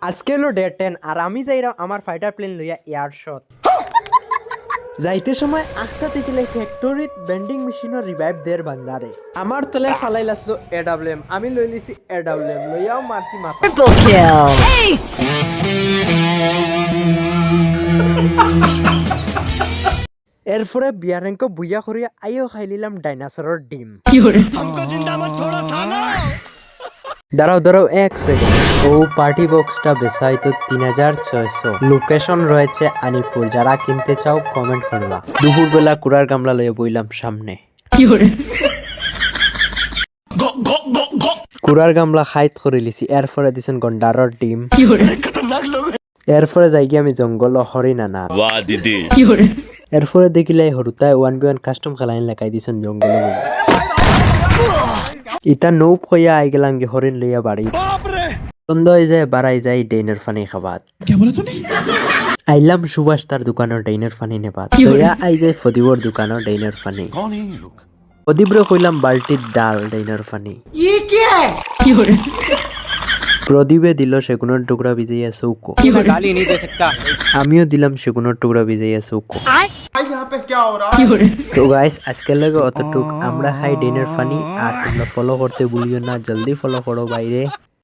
আজকে হলো ডে 10 আর আমি যাইরা আমার ফাইটার প্লেন লইয়া এয়ার শট যাইতে সময় আস্তা থেকে ফ্যাক্টরিত বেন্ডিং মেশিনের রিভাইভ দের বান্দারে আমার তলে ফালাই লাসলো এডব্লিউএম আমি লই লিছি এডব্লিউএম লইয়াও মারছি মাথা Triple kill. Ace! এরপরে বিয়ারেঙ্ক বুইয়া করিয়া আইও খাই লিলাম ডাইনোসরের ডিম দাঁড়াও এক সেকেন্ড ও পার্টি বক্সটা বেসাইতো 3600 লোকেশন রয়েছে আনিপুর যারা কিনতে চাও কমেন্ট করবা দুপুরবেলা কুড়ার গামলা লইয়া বইলাম সামনে কুড়ার গামলা খাইত করে লিছি এরপরে দিছেন গন্ডারর ডিম এরপরে যাই গিয়ে আমি জঙ্গল হরিণ আনা এরপরে দেখিলে হরুতায় 1v1 কাস্টম খেলাইন লাগাই দিছেন জঙ্গল ইতা নৌপ হইয়া আই গেলাঙ্গে হরিণ লইয়া বাড়ি সন্ধ্যা হয়ে যায় বাড়াই যায় ডেইনের ফানি খাবাত আইলাম সুভাষ তার দোকানের ডেইনের ফানি নেবাত লইয়া আই যায় ফদিবর দোকানের ডেইনের ফানি ফদিবরে কইলাম বালতির ডাল ডেইনের ফানি প্রদীপে দিল সেগুনের টুকরা ভিজাইয়া চৌকো আমিও দিলাম সেগুনের টুকরা ভিজাইয়া চৌকো তো গাইস আজকের লাগে অতটুক আমরা খাই ডিনার ফানি আর তোমরা ফলো করতে ভুলিও না জলদি ফলো করো বাইরে